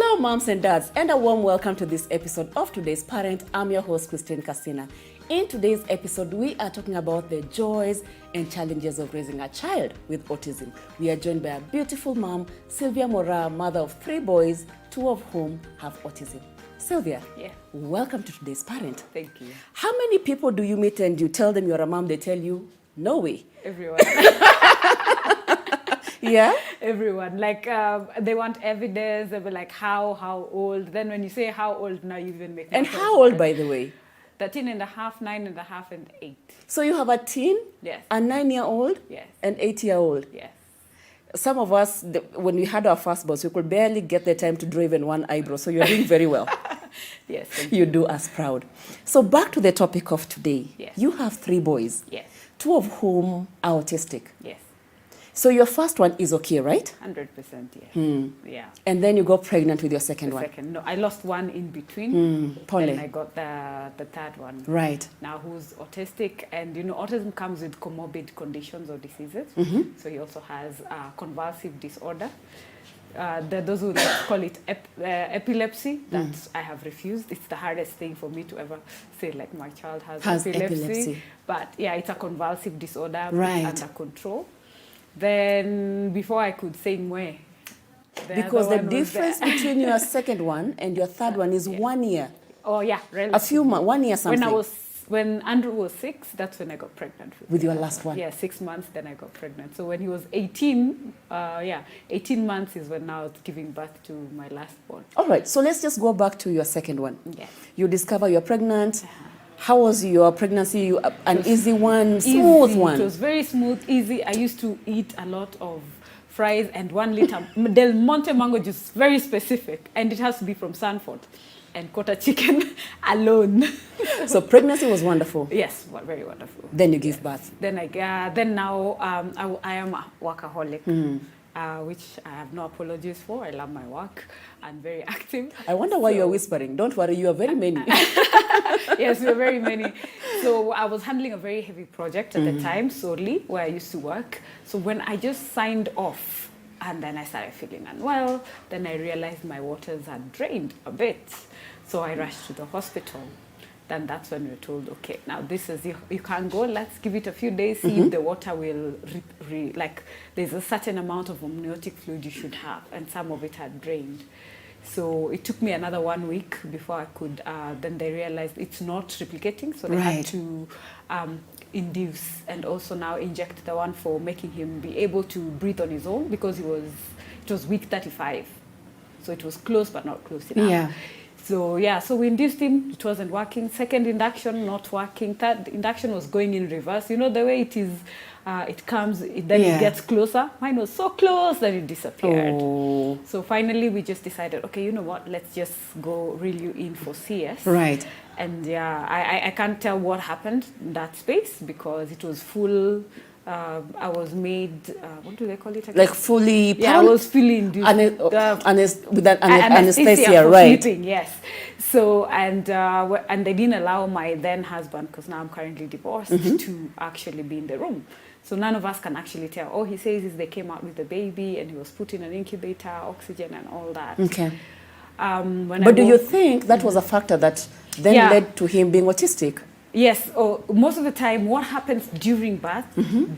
Hello, moms and dads, and a warm welcome to this episode of Today's Parent. I'm your host, Christine Casina. In today's episode, we are talking about the joys and challenges of raising a child with autism. We are joined by a beautiful mom, Sylvia Mora, mother of 3 boys, 2 of whom have autism. Sylvia, welcome to Today's Parent. Thank you. How many people do you meet and you tell them you're a mom, they tell you, no way? Everyone. Yeah? Everyone. Like, they want evidence. They were like, how old? Then when you say how old, now you even make... And how old, by the way? 13 and a half, 9 and a half, and 8. So you have a teen, yes, a 9-year-old, yes, and 8-year-old. Yes. Some of us, when we had our first boss, we could barely get the time to draw even one eyebrow. So you're doing very well. Yes. You do us proud. So back to the topic of today. Yes. You have 3 boys. Yes. 2 of whom are autistic. Yes. So your first one is okay, right? 100%, yes. Yeah. And then you got pregnant with your second one. No, I lost one in between. Polly. Then I got the third one. Right. Now who's autistic, and you know, autism comes with comorbid conditions or diseases. So he also has convulsive disorder. There are those who call it epilepsy. That I have refused. It's the hardest thing for me to ever say, like my child has epilepsy. But yeah, it's a convulsive disorder. Right. Under control. Then before I could say mwe. Because the difference between your second one and your third one is 1 year. Oh yeah, relatively. A few months, 1 year something. When Andrew was 6, that's when I got pregnant. With your last one? Yeah, 6 months, then I got pregnant. So when he was 18, 18 months is when I was giving birth to my last born. All right, so let's just go back to your second one. Yes. You discover you're pregnant. How was your pregnancy? An easy one, smooth one? It was very smooth, easy. I used to eat a lot of fries and 1 liter Del Monte mango juice, very specific. And it has to be from Sanford. And quarter chicken alone. So pregnancy was wonderful. Yes, very wonderful. Then you give birth. Then now I am a workaholic, which I have no apologies for. I love my work. I'm very active. I wonder why you're whispering. Don't worry, you are very many. Yes, we are very many. So I was handling a very heavy project at the time, solely, where I used to work. So when I just signed off, and then I started feeling unwell, then I realized my waters had drained a bit. So I rushed to the hospital. Then that's when we were told, okay, now this is, you can't go, let's give it a few days, see if the water will, like there's a certain amount of amniotic fluid you should have, and some of it had drained. So it took me another 1 week before I could, then they realized it's not replicating, so they had to induce and also now inject the one for making him be able to breathe on his own, because it was week 35. So it was close but not close enough. Yeah. So we induced him, it wasn't working. Second induction, not working. Third induction was going in reverse. You know the way it is, it comes, then it gets closer. Mine was so close that it disappeared. Oh. So finally we just decided, okay, you know what, let's just go reel you in for CS. Right. And yeah, I can't tell what happened in that space, because it was full. I was made, what do they call it again? Like fully... Yeah, I was fully induced. With an anesthesia, right? Sleeping, yes. So, and they didn't allow my then husband, because now I'm currently divorced, to actually be in the room. So none of us can actually tell. All he says is they came out with the baby and he was put in an incubator, oxygen and all that. Okay. But do you think that was a factor that then led to him being autistic? Yes, most of the time what happens during birth,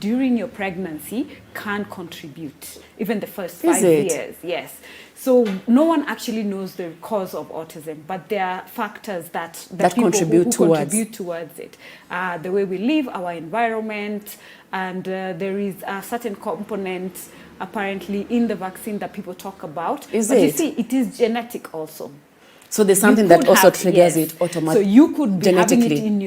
during your pregnancy, can contribute, even the first 5 years. Yes. So no one actually knows the cause of autism, but there are factors that contribute towards it. The way we live, our environment, and there is a certain component apparently in the vaccine that people talk about. But you see, it is genetic also. So there's something that also triggers it automatically. So you could be having it in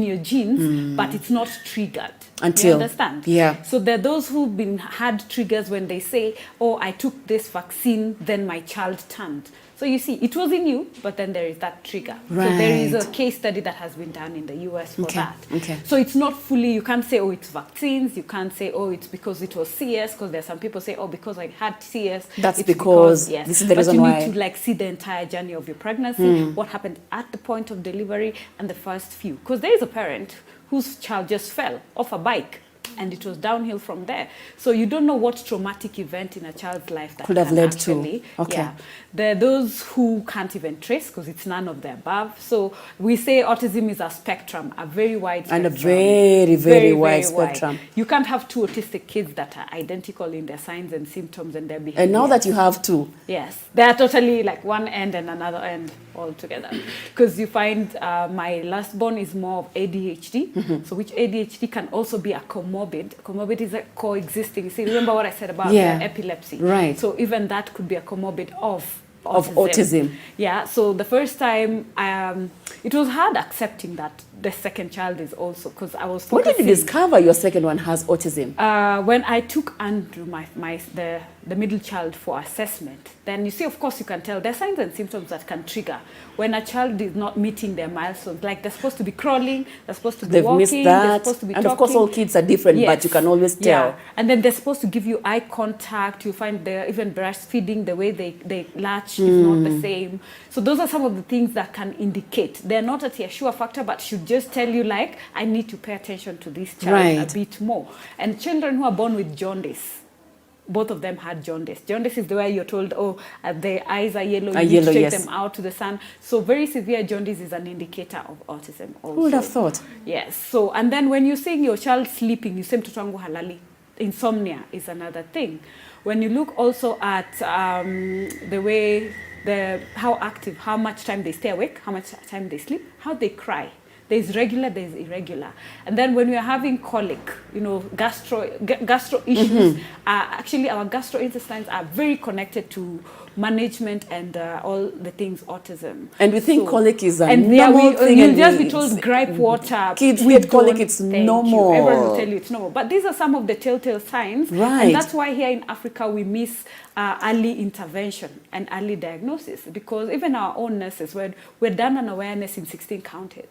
your genes, but it's not triggered. Until, you understand? Yeah. So there are those who've had triggers when they say, oh, I took this vaccine, then my child turned. So you see, it was in you, but then there is that trigger. Right. So there is a case study that has been done in the US for that. Okay. So it's not fully, you can't say, oh, it's vaccines. You can't say, oh, it's because it was CS, because there are some people say, oh, because I had CS. That's because yes. This is the reason why. But you need to see the entire journey of your pregnancy, what happened at the point of delivery and the first few. Because there is a parent whose child just fell off a bike And it was downhill from there. So you don't know what traumatic event in a child's life that could have can led actually, to. Okay. Yeah. There are those who can't even trace because it's none of the above. So we say autism is a spectrum, a very wide spectrum. And a very, very wide spectrum. You can't have two autistic kids that are identical in their signs and symptoms and their behavior. And now that you have two. Yes, they are totally like one end and another end all together. Because you find my last born is more of ADHD, so which ADHD can also be a comorbid. Comorbid is a coexisting. You see, remember what I said about epilepsy? Right. So even that could be a comorbid of autism. Yeah, so the first time, it was hard accepting that the second child is also, because I was focusing. When did you discover your second one has autism? When I took Andrew, the middle child, for assessment, then you see, of course, you can tell there are signs and symptoms that can trigger when a child is not meeting their milestones. Like they're supposed to be crawling, they're supposed to be walking, missed that. they're supposed to be and talking. Of course, all kids are different, but you can always tell. Yeah. And then they're supposed to give you eye contact. You find they're even breastfeeding, the way they latch is not the same. So those are some of the things that can indicate. They're not a sure factor, but should just tell you, like, I need to pay attention to this child a bit more. And children who are born with jaundice, both of them had jaundice. Jaundice is the way you're told, oh, their eyes are yellow, you need to take them out to the sun. So very severe jaundice is an indicator of autism also. Who would have thought? Yes. So, and then when you're seeing your child sleeping, you say mtoto wangu halali. Insomnia is another thing. When you look also at the way, how active, how much time they stay awake, how much time they sleep, how they cry. There's regular, there's irregular. And then when we're having colic, gastro issues, actually our gastrointestines are very connected to management and all the things autism. And we think colic is a and normal thing. You'll just be told gripe water. Kids get colic, it's normal. Everyone will tell you it's normal. But these are some of the telltale signs. Right. And that's why here in Africa we miss early intervention and early diagnosis, because even our own nurses, we're done an awareness in 16 counties.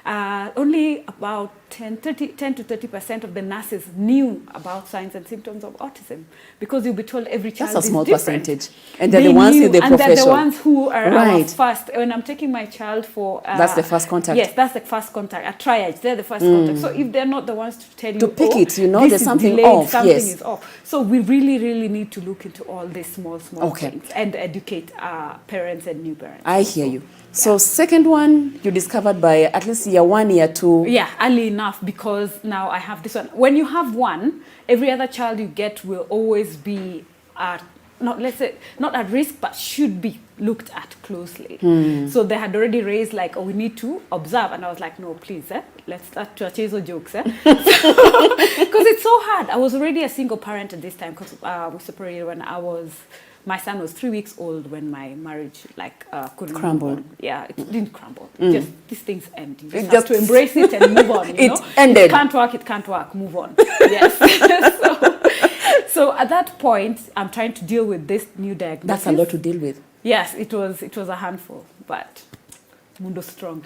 Only about 10 to 30% of the nurses knew about signs and symptoms of autism, because you'll be told every child is different. That's a small percentage. And they're the ones with the profession. And they're the ones who are our first. When I'm taking my child for... that's the first contact. Yes, that's the first contact. A triage, they're the first contact. So if they're not the ones to tell you... To pick it, there's something delayed, off. Something is off. So we really, really need to look into all these small things and educate parents and new parents. I hear you. So second one, you discovered by at least year 1, year 2. Yeah, early enough, because now I have this one. When you have one, every other child you get will always be not at risk, but should be looked at closely. So they had already raised like, we need to observe. And I was like, no, please, let's start to chase jokes. Because it's so hard. I was already a single parent at this time, because we separated when my son was 3 weeks old when my marriage couldn't crumbled. Yeah, it didn't crumble. Just these things end. You just have to embrace it and move on. It ended. It can't work. Move on. Yes. So at that point, I'm trying to deal with this new diagnosis. That's a lot to deal with. Yes, it was a handful, but Mundo strong.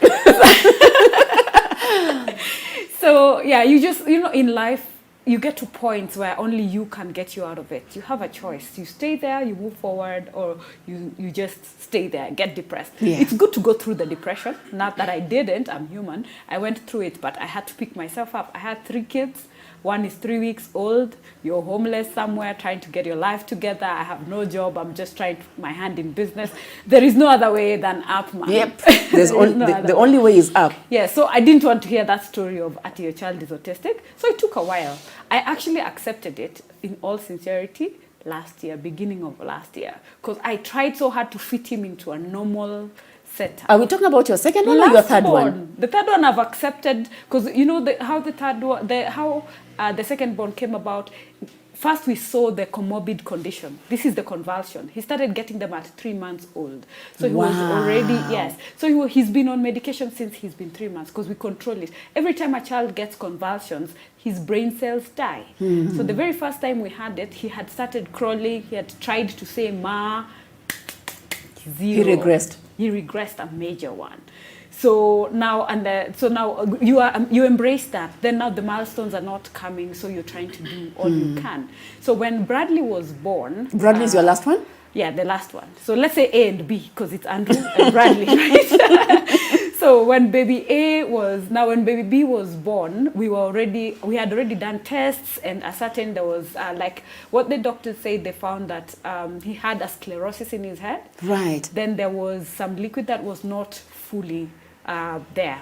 So yeah, you just in life, you get to points where only you can get you out of it. You have a choice. You stay there, you move forward, or you just stay there, get depressed. Yeah. It's good to go through the depression. Not that I didn't, I'm human. I went through it, but I had to pick myself up. I had 3 kids. One is 3 weeks old. You're homeless somewhere, trying to get your life together. I have no job. I'm just trying to put my hand in business. There is no other way than up, man. Yep. The only way is up. Yeah, so I didn't want to hear that story of your child is autistic. So it took a while. I actually accepted it in all sincerity beginning of last year, because I tried so hard to fit him into a normal setup. Are we talking about your second one or your third one? The third one I've accepted, because how the second born came about. First, we saw the comorbid condition. This is the convulsion. He started getting them at 3 months old. So he was already, yes. So he's been on medication since he's been 3 months, because we control it. Every time a child gets convulsions, his brain cells die. So the very first time we had it, he had started crawling. He had tried to say ma. Zero. He regressed a major one. So now you embrace that. Then now the milestones are not coming, so you're trying to do all you can. So when Bradley was born, Bradley is your last one? Yeah, the last one. So let's say A and B, because it's Andrew and Bradley, right? So So when baby when baby B was born, we had already done tests and ascertained there was like what the doctors said, they found that he had a sclerosis in his head. Right. Then there was some liquid that was not fully there.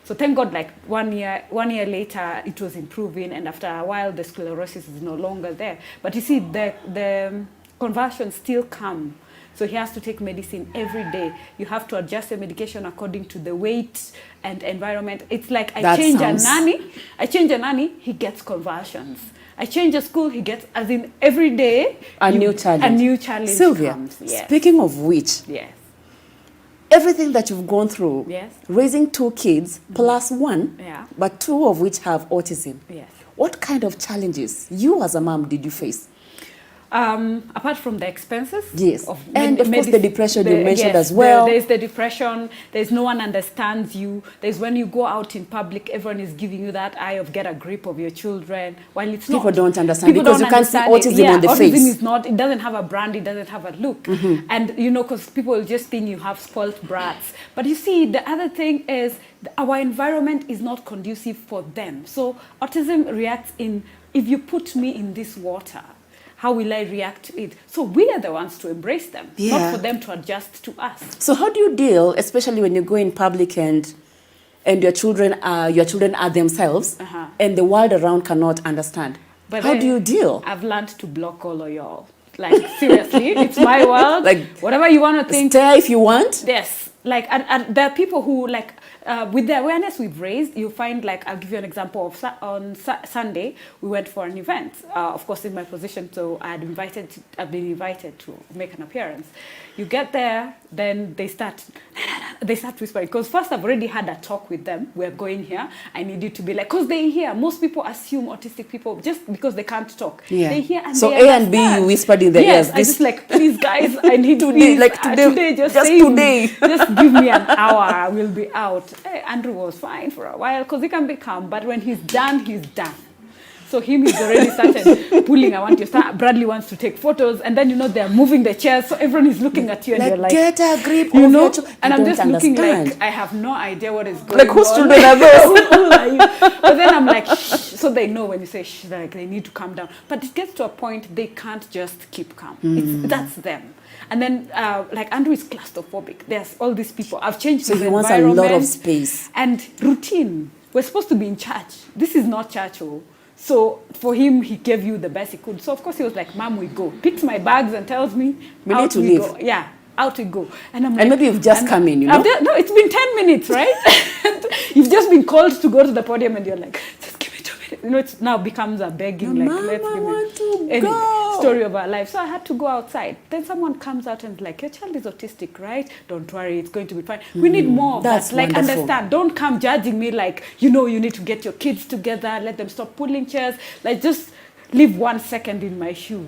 So thank God, like 1 year later, it was improving, and after a while, the sclerosis is no longer there. But you see, the convulsions still come. So he has to take medicine every day. You have to adjust the medication according to the weight and environment. It's like I change a nanny, he gets convulsions. I change a school, he gets, as in every day, a new challenge. Sylvia, comes. Yes. Speaking of which, yes. Everything that you've gone through, yes. raising 2 kids plus 1, yeah. but 2 of which have autism. Yes. What kind of challenges you as a mom did you face? Apart from the expenses, yes, and of course the depression you mentioned as well. There's the depression. There's no one understands you. There's when you go out in public, everyone is giving you that eye of get a grip of your children. While it's not. People don't understand because you can't see autism on the face. Autism is not. It doesn't have a brand. It doesn't have a look. And you know, because people just think you have spoilt brats. But you see, the other thing is our environment is not conducive for them. So autism reacts in, if you put me in this water, how will I react to it? So we are the ones to embrace them, not for them to adjust to us. So how do you deal, especially when you go in public and your children are themselves, and the world around cannot understand? But how do you deal? I've learned to block all of y'all. Like seriously, it's my world. Like whatever you want to think. Stare if you want. Yes. Like and there are people who like. With the awareness we've raised, you find, like, I'll give you an example of on Sunday, we went for an event. Of course, in my position, so I've been invited to make an appearance. You get there, then they start whispering. Because first, I've already had a talk with them. We're going here. I need you to be like, because they hear. Most people assume autistic people just because they can't talk. Yeah. They hear and so they A and B, you whispered in their ears. Yes, I just like, please, guys, I need today, like today, just today. Just give me an hour. We'll be out. Hey, Andrew was fine for a while because he can be calm, but when he's done, he's done. So he's already started pulling. I want to start. Bradley wants to take photos, and then they're moving the chairs, so everyone is looking at you, and you're like, get a grip, you know. And I'm just looking like I have no idea what is going on. Like whose children are those? Who are you? But then I'm like, shh. So they know when you say shh, like they need to calm down. But it gets to a point they can't just keep calm. That's them. And then, like Andrew is claustrophobic. There's all these people. I've changed his environment. So he wants a lot of space. And routine. We're supposed to be in church. This is not church. So for him, he gave you the best he could. So of course he was like, Mom, we go. Picks my bags and tells me, we need to leave. Go. Yeah, out we go. And I'm like, and maybe you've just come in, no, it's been 10 minutes, right? You've just been called to go to the podium and you're like, just give me 2 minutes. It now becomes a begging, no, like, Mom, let's give want to anyway, go. Story of our life. So I had to go outside. Then someone comes out and like, your child is autistic, right? Don't worry, it's going to be fine. We need more of that. Like, wonderful. Understand. Don't come judging me like, you need to get your kids together, let them stop pulling chairs. Like, just live 1 second in my shoe,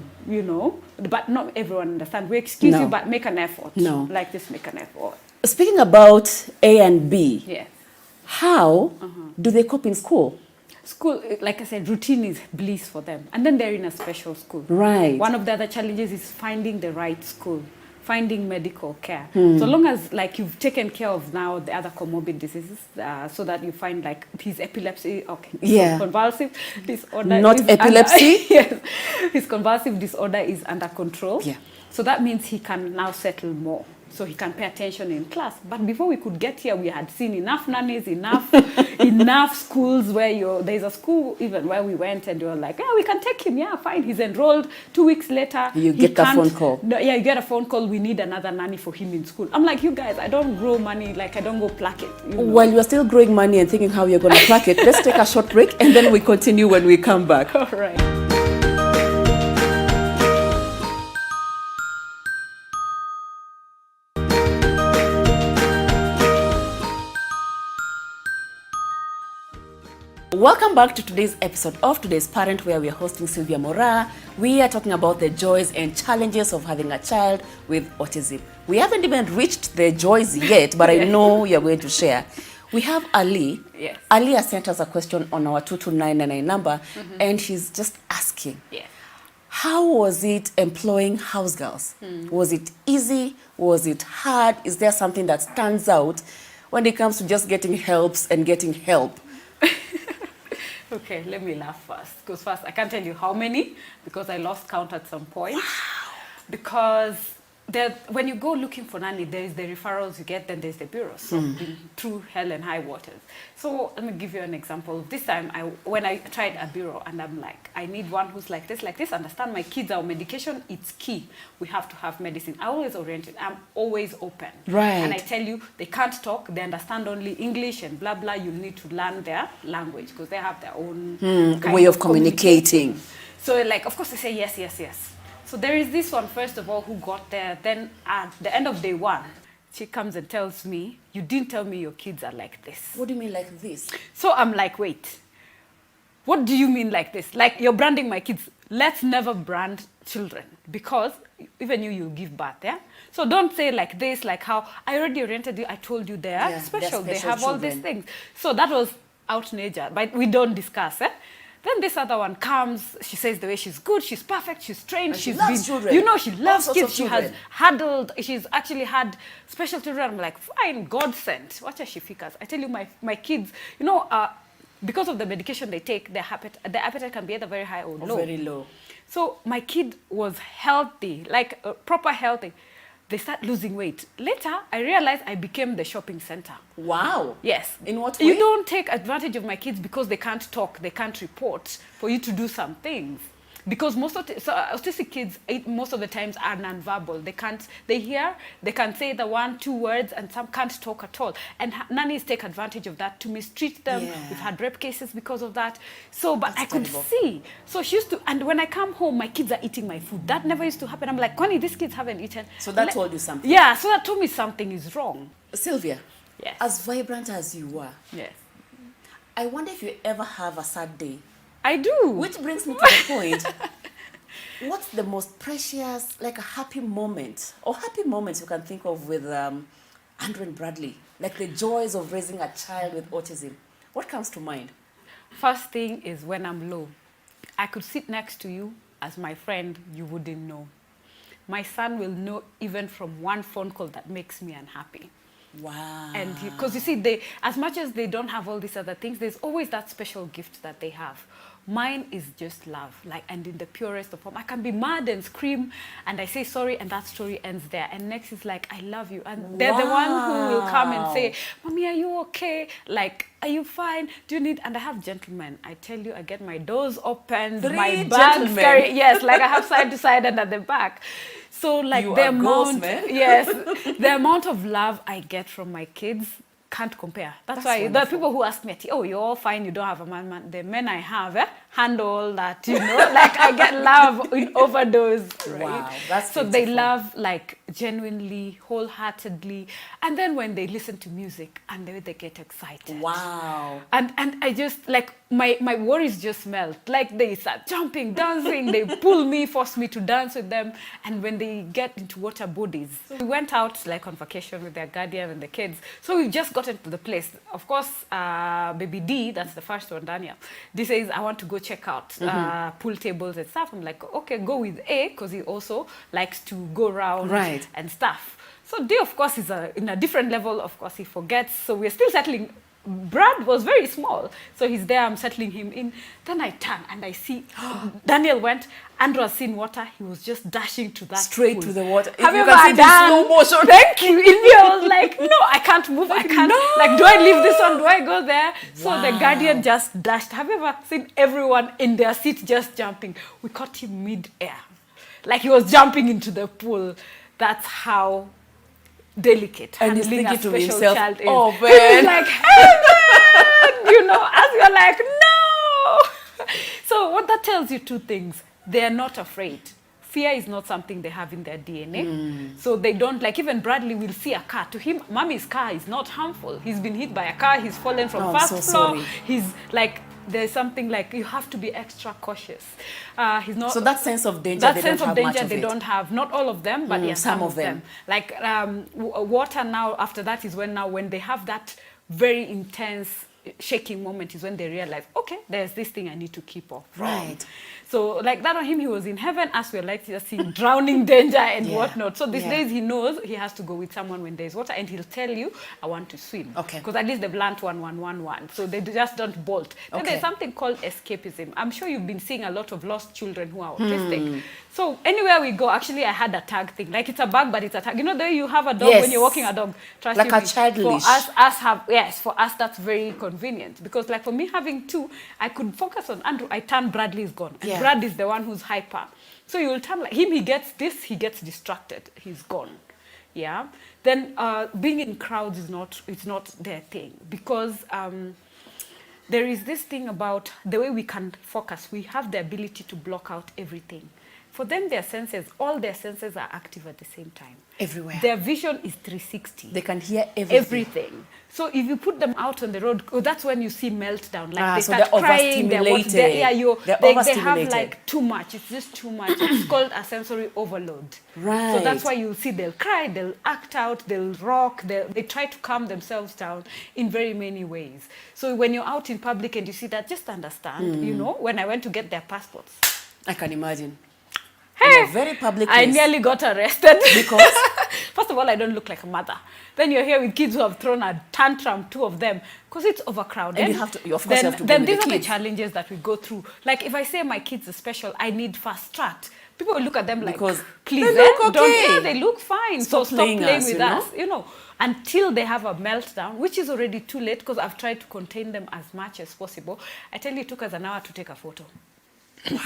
But not everyone understands. We excuse you, but make an effort. No. Like, just make an effort. Speaking about A and B, yes. How do they cope in school? School, like I said, routine is bliss for them. And then they're in a special school. Right. One of the other challenges is finding the right school, finding medical care. So long as, like, you've taken care of now the other comorbid diseases, so that you find, like, his epilepsy, yeah. Convulsive disorder. Not epilepsy? Yes. His convulsive disorder is under control. Yeah. So that means he can now settle more. So he can pay attention in class. But before we could get here, we had seen enough nannies, enough schools where there's a school even where we went and you were like, yeah, we can take him. Yeah, fine. He's enrolled. 2 weeks later, you get a phone call. No, yeah, you get a phone call. We need another nanny for him in school. I'm like, you guys, I don't grow money. Like, I don't go pluck it. While you're still growing money and thinking how you're going to pluck it, let's take a short break and then we continue when we come back. All right. Welcome back to today's episode of Today's Parent, where we are hosting Sylvia Mora. We are talking about the joys and challenges of having a child with autism. We haven't even reached the joys yet, but I know you're going to share. We have Ali. Yes. Ali has sent us a question on our 22999 number, and she's just asking, how was it employing house girls? Was it easy? Was it hard? Is there something that stands out when it comes to just getting helps and getting help? Okay, let me laugh first. Because first, I can't tell you how many, because I lost count at some point. Wow. Because when you go looking for nanny, there is the referrals you get, then there's the bureau. So been through hell and high waters. So let me give you an example. This time, when I tried a bureau, and I'm like, I need one who's like this, understand my kids, our medication, it's key. We have to have medicine. I always oriented. I'm always open. Right. And I tell you, they can't talk. They understand only English and blah, blah. You need to learn their language because they have their own way of communicating. So like, of course, they say yes, yes, yes. So there is this one, first of all, who got there. Then at the end of day one, she comes and tells me, you didn't tell me your kids are like this. What do you mean like this? So I'm like, wait, what do you mean like this? Like you're branding my kids. Let's never brand children because even you'll give birth, yeah? So don't say like this, like how I already oriented you. I told you they are special. They have all these things. So that was out nature, but we don't discuss, eh? Then this other one comes, she says the way she's good, she's perfect, she's trained, she loves children. You know, she loves kids, she has handled, she's actually had special children. I'm like, fine, God sent. Watch how she figures. I tell you, my kids, you know, because of the medication they take, the appetite can be either very high or low. Very low. So my kid was healthy, like proper healthy. They start losing weight. Later, I realized I became the shopping center. Wow. Yes. In what way? You don't take advantage of my kids because they can't talk, they can't report, for you to do some things. Because most of autistic kids, most of the times are non-verbal. They hear, they can say the 1-2 words, and some can't talk at all. And nannies take advantage of that to mistreat them. Yeah. We've had rape cases because of that. So, but I could see. So she used to, and when I come home, my kids are eating my food. That never used to happen. I'm like, Connie, these kids haven't eaten. So that told you something? Yeah, so that told me something is wrong. Sylvia, yes. As vibrant as you are, yes, I wonder if you ever have a sad day. I do. Which brings me to the point. What's the most precious, like a happy moment, or happy moments you can think of with Andrew and Bradley? Like the joys of raising a child with autism. What comes to mind? First thing is when I'm low. I could sit next to you as my friend, you wouldn't know. My son will know even from one phone call that makes me unhappy. Wow. And because you see, as much as they don't have all these other things, there's always that special gift that they have. Mine is just love, like, and in the purest of form. I can be mad and scream, and I say sorry, and that story ends there. And next is like, I love you. And they're the one who will come and say, Mommy, are you okay? Like, are you fine? Do you need, and I have gentlemen. I tell you, I get my doors opened, my bags carried, yes, like I have side to side and at the back. So like the amount, yes, the amount of love I get from my kids can't compare. That's why wonderful. There are people who ask me, oh, you're all fine, you don't have a man. The men I have handle that, you know, like I get love in overdose, right? Wow, that's so beautiful. They love like genuinely, wholeheartedly, and then when they listen to music and they get excited. Wow. And I just like my worries just melt. Like they start jumping, dancing, they pull me, force me to dance with them, and when they get into water bodies. So we went out like on vacation with their guardian and the kids. So we just got into the place. Of course, baby D, that's the first one, Daniel, D says, I want to go check out pool tables and stuff. I'm like, okay, go with A, because he also likes to go around and stuff. So D, of course, is in a different level. Of course, he forgets. So we're still settling. Brad was very small, so he's there, I'm settling him in. Then I turn and I see Daniel went, Andrew has seen water, he was just dashing to that straight pool. To the water. Have you ever done? Slow motion. Thank you. In me, I was like, no, I can't move, I can't. No. Like, do I leave this one? Do I go there? Wow. So the guardian just dashed. Have you ever seen everyone in their seat just jumping? We caught him mid-air. Like he was jumping into the pool. That's how delicate and he's handling thinking a to special himself, child is. oh man, he's like, hey man, you know, as you're like, no. So what that tells you two things: they are not afraid. Fear is not something they have in their DNA. So they don't, like, even Bradley will see a car. To him, mommy's car is not harmful. He's been hit by a car, he's fallen from first floor. Sorry. He's like, there's something like you have to be extra cautious. He's not. So that sense of danger, that sense of danger, they don't have. Not all of them, but yeah, some of them. Like water now. After that is when they have that very intense shaking moment is when they realize, okay, there's this thing I need to keep off. Right. So like that on him, he was in heaven as we're like just seeing drowning danger and Yeah. whatnot. So these Yeah. days he knows he has to go with someone when there's water, and he'll tell you, I want to swim. Okay. Because at least they've learned 1-1-1-1. So they just don't bolt. Then Okay. there's something called escapism. I'm sure you've been seeing a lot of lost children who are autistic. So anywhere we go, actually I had a tag thing. Like it's a bag, but it's a tag. You know the way you have a dog Yes. when you're walking a dog. Trust Like you a me, child for leash. for us that's very convenient. Because like for me having two, I could focus on Andrew. I turn Bradley's gone. And Yeah. Brad is the one who's hyper. So you will turn like him, he gets this, he gets distracted. He's gone. Yeah. Then being in crowds is not their thing. Because there is this thing about the way we can focus. We have the ability to block out everything. For them, all their senses are active at the same time. Everywhere. Their vision is 360. They can hear everything. So if you put them out on the road, that's when you see meltdown. Like they so start they're crying. They're overstimulated. They're they have overstimulated. like too much. It's just too much. It's called a sensory overload. Right. So that's why you see they'll cry, they'll act out, they'll rock, they try to calm themselves down in very many ways. So when you're out in public and you see that, just understand, you know, when I went to get their passports. I can imagine. Hey, In a very public I place. nearly got arrested. Because? First of all, I don't look like a mother. Then you're here with kids who have thrown a tantrum, two of them, because it's overcrowded. And you have to, of course, you have to go Then with these the are the kids. challenges that we go through. Like if I say my kids are special, I need fast track. People will look at them like, Because please, they look don't, okay. yeah, they look fine. Stop Stop playing playing us, with you know? us, you know, until they have a meltdown, which is already too late because I've tried to contain them as much as possible. I tell you, it took us an hour to take a photo. Wow.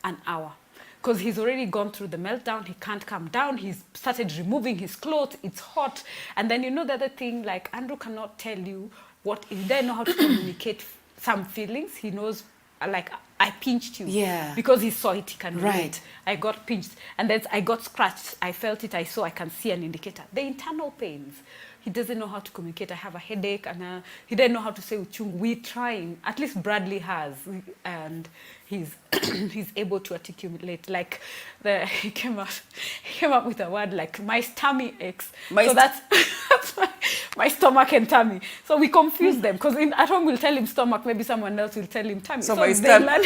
An hour. Because he's already gone through the meltdown, he can't come down, he's started removing his clothes, it's hot. And then you know the other thing, like Andrew cannot tell you what, he doesn't know how to communicate some feelings. He knows, like, I pinched you. Yeah. Because he saw it, he can Right. relate. I got pinched, and then I got scratched, I felt it, I saw, I can see an indicator. The internal pains. He doesn't know how to communicate. I have a headache, and he doesn't know how to say uchungu. We're trying. At least Bradley has, and he's he's able to articulate. Like he came up with a word like my tummy aches. So that's my stomach and tummy. So we confuse them because at home we'll tell him stomach. Maybe someone else will tell him tummy. So they stomach. learn.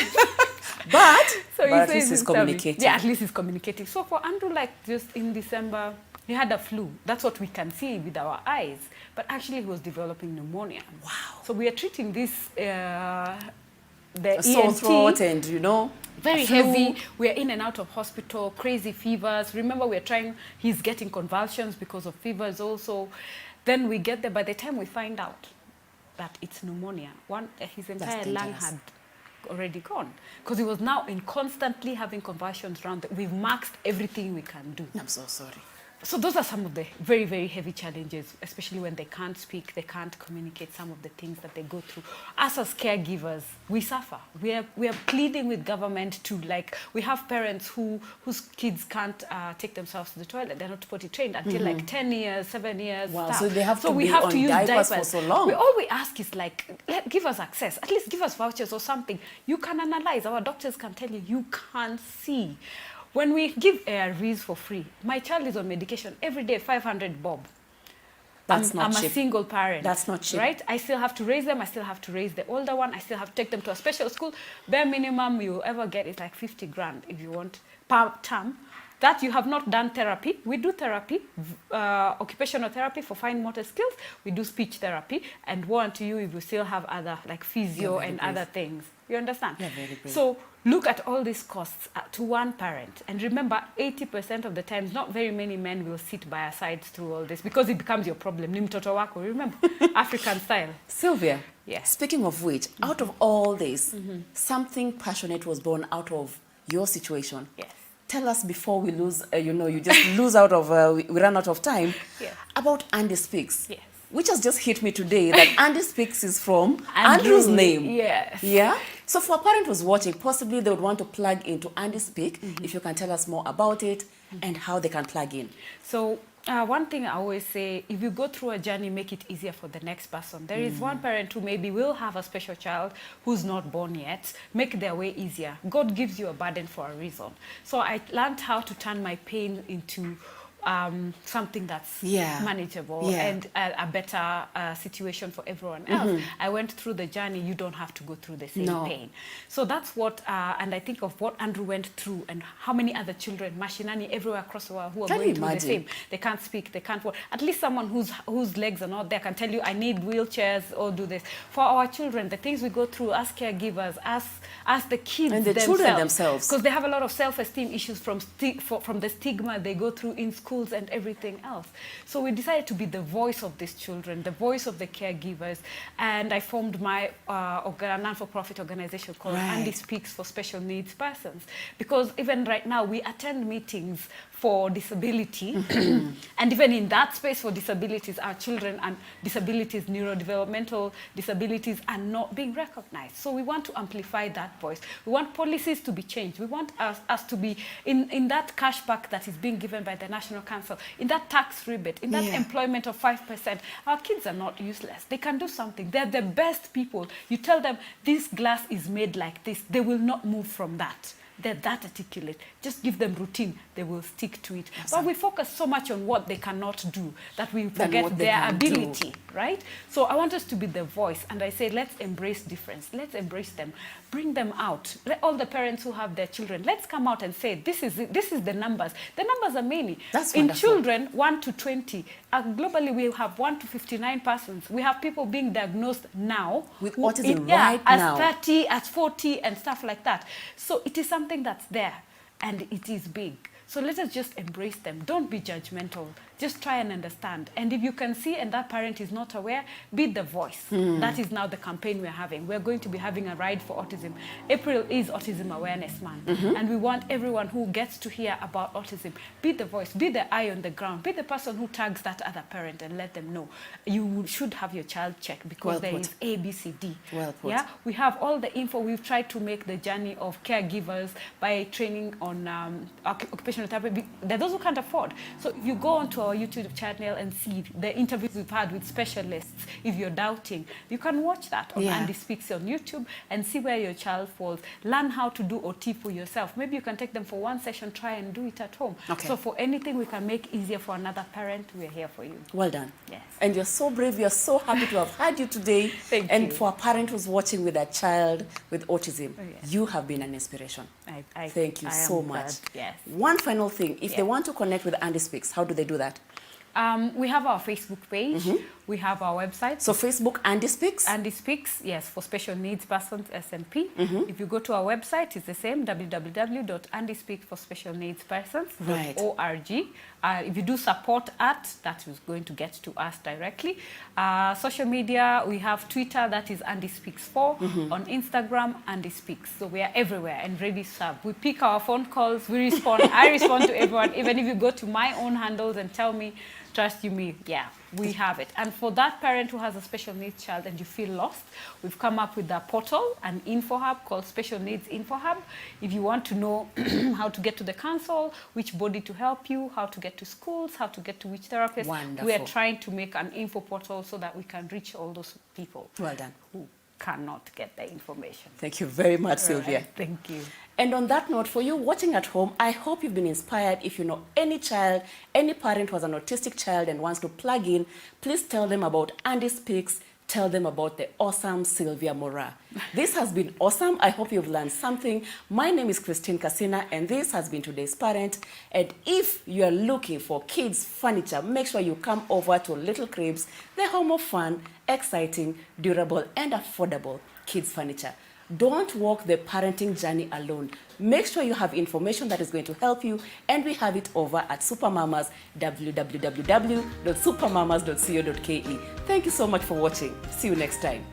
But So he at says least he's his tummy. communicating. Yeah, at least he's communicating. So for Andrew, like just in December, he had a flu. That's what we can see with our eyes. But actually, he was developing pneumonia. Wow. So we are treating this, the A sore ENT, throat and, you know, very a flu. heavy. We are in and out of hospital, crazy fevers. Remember, we're trying, he's getting convulsions because of fevers also. Then we get there. By the time we find out that it's pneumonia, his entire lung dangerous. had already gone. Because he was now in constantly having convulsions around. We've maxed everything we can do. I'm so sorry. So those are some of the very, very heavy challenges, especially when they can't speak, they can't communicate some of the things that they go through. Us as caregivers, we suffer. We are pleading with government to, like, we have parents whose kids can't take themselves to the toilet. They're not potty trained until like 10 years, 7 years. Wow, stuff. so they have to we be have on to use diapers for so long. All we ask is like, give us access, at least give us vouchers or something. You can analyze, our doctors can tell you, you can't see. When we give ARVs for free, my child is on medication every day, 500 bob. That's not I'm cheap. a single parent. That's not cheap. Right? I still have to raise them. I still have to raise the older one. I still have to take them to a special school. Bare minimum you'll ever get is like 50 grand if you want per term. That you have not done therapy. We do therapy, occupational therapy for fine motor skills. We do speech therapy. And warn to you if you still have other like physio and other things. You understand? Yeah, very brave. So look at all these costs to one parent. And remember, 80% of the times, not very many men will sit by our sides through all this because it becomes your problem. Ni mtoto wako, remember? African style. Sylvia, Yes. speaking of which, out of all this, something passionate was born out of your situation. Yes. Tell us before we lose, you just lose out of, we run out of time, Yes. about Andy Speaks. Yes. Which has just hit me today that Andy Speaks is from Andrew's name. Yes. Yeah? So for a parent who's watching, possibly they would want to plug into Andy Speak. If you can tell us more about it and how they can plug in. So one thing I always say, if you go through a journey, make it easier for the next person. There is one parent who maybe will have a special child who's not born yet. Make their way easier. God gives you a burden for a reason. So I learned how to turn my pain into something that's Yeah. manageable Yeah. and a better situation for everyone else. I went through the journey. You don't have to go through the same No. pain. So that's what, and I think of what Andrew went through and how many other children, mashinani everywhere across the world, who are Can going you through the imagine? same. They can't speak, they can't walk. At least someone whose legs are not there can tell you, I need wheelchairs or do this. For our children, the things we go through as caregivers, as the kids And the children themselves. because they have a lot of self-esteem issues from the stigma they go through in schools and everything else. So we decided to be the voice of these children, the voice of the caregivers, and I formed my non-for-profit organization called Right. Andy Speaks for Special Needs Persons, because even right now we attend meetings for disability and even in that space for disabilities, our children and disabilities, neurodevelopmental disabilities are not being recognized. So we want to amplify that voice. We want policies to be changed. We want us to be in that cashback that is being given by the National Council, in that tax rebate, in that Yeah. employment of 5%. Our kids are not useless. They can do something. They're the best people. You tell them this glass is made like this, they will not move from that. They're that articulate. Just give them routine, they will stick to it. Awesome. But we focus so much on what they cannot do that we forget what they their can do. ability, right? So I want us to be the voice, and I say, let's embrace difference. Let's embrace them. Bring them out. Let all the parents who have their children, let's come out and say, this is the numbers. The numbers are many. That's in wonderful. children, 1 to 20. Globally, we have 1 to 59 persons. We have people being diagnosed now With who autism right as now. 30, as 40, and stuff like that. So it is something that's there, and it is big. So let us just embrace them. Don't be judgmental. Just try and understand. And if you can see and that parent is not aware, be the voice. That is now the campaign we're having. We're going to be having a ride for autism. April is Autism Awareness Month. And we want everyone who gets to hear about autism, be the voice, be the eye on the ground, be the person who tags that other parent and let them know. You should have your child checked because Well there put. is A, B, C, D. Well put. Yeah, we have all the info. We've tried to make the journey of caregivers by training on occupational therapy. There are those who can't afford. So if you go onto our YouTube channel and see the interviews we've had with specialists, if you're doubting, you can watch that on Yeah. Andy Speaks on YouTube and see where your child falls. Learn how to do OT for yourself. Maybe you can take them for one session, try and do it at home. Okay. So for anything we can make easier for another parent, we're here for you. Well done. Yes. And you're so brave. We are so happy to have had you today. Thank and you. for a parent who's watching with a child with autism, Oh, yes. you have been an inspiration. I Thank you I so am much. glad. Yes. One final thing. If they Yeah. want to connect with Andy Speaks, how do they do that? We have our Facebook page. We have our website. So Facebook, Andy Speaks? Andy Speaks, yes, for special needs persons, SNP. If you go to our website, it's the same, www.andyspeakforspecialneedspersons.org. If you do support at, that is going to get to us directly. Social media, we have Twitter, that is Andy Speaks 4. On Instagram, Andy Speaks. So we are everywhere and ready to serve. We pick our phone calls, we respond. I respond to everyone. Even if you go to my own handles and tell me, trust you me, yeah, we have it. And for that parent who has a special needs child and you feel lost, we've come up with a portal, an info hub called Special Needs Info Hub. If you want to know how to get to the council, which body to help you, how to get to schools, how to get to which therapist, Wonderful. we are trying to make an info portal so that we can reach all those people Well done. who cannot get the information. Thank you very much, All Sylvia. right, thank you. And on that note, for you watching at home, I hope you've been inspired. If you know any child, any parent who has an autistic child and wants to plug in, please tell them about Andy Speaks. Tell them about the awesome Sylvia Mora. This has been awesome. I hope you've learned something. My name is Christine Casina, and this has been Today's Parent. And if you are looking for kids' furniture, make sure you come over to Little Cribs, the home of fun, exciting, durable, and affordable kids' furniture. Don't walk the parenting journey alone. Make sure you have information that is going to help you, and we have it over at Supermamas, www.supermamas.co.ke. Thank you so much for watching. See you next time.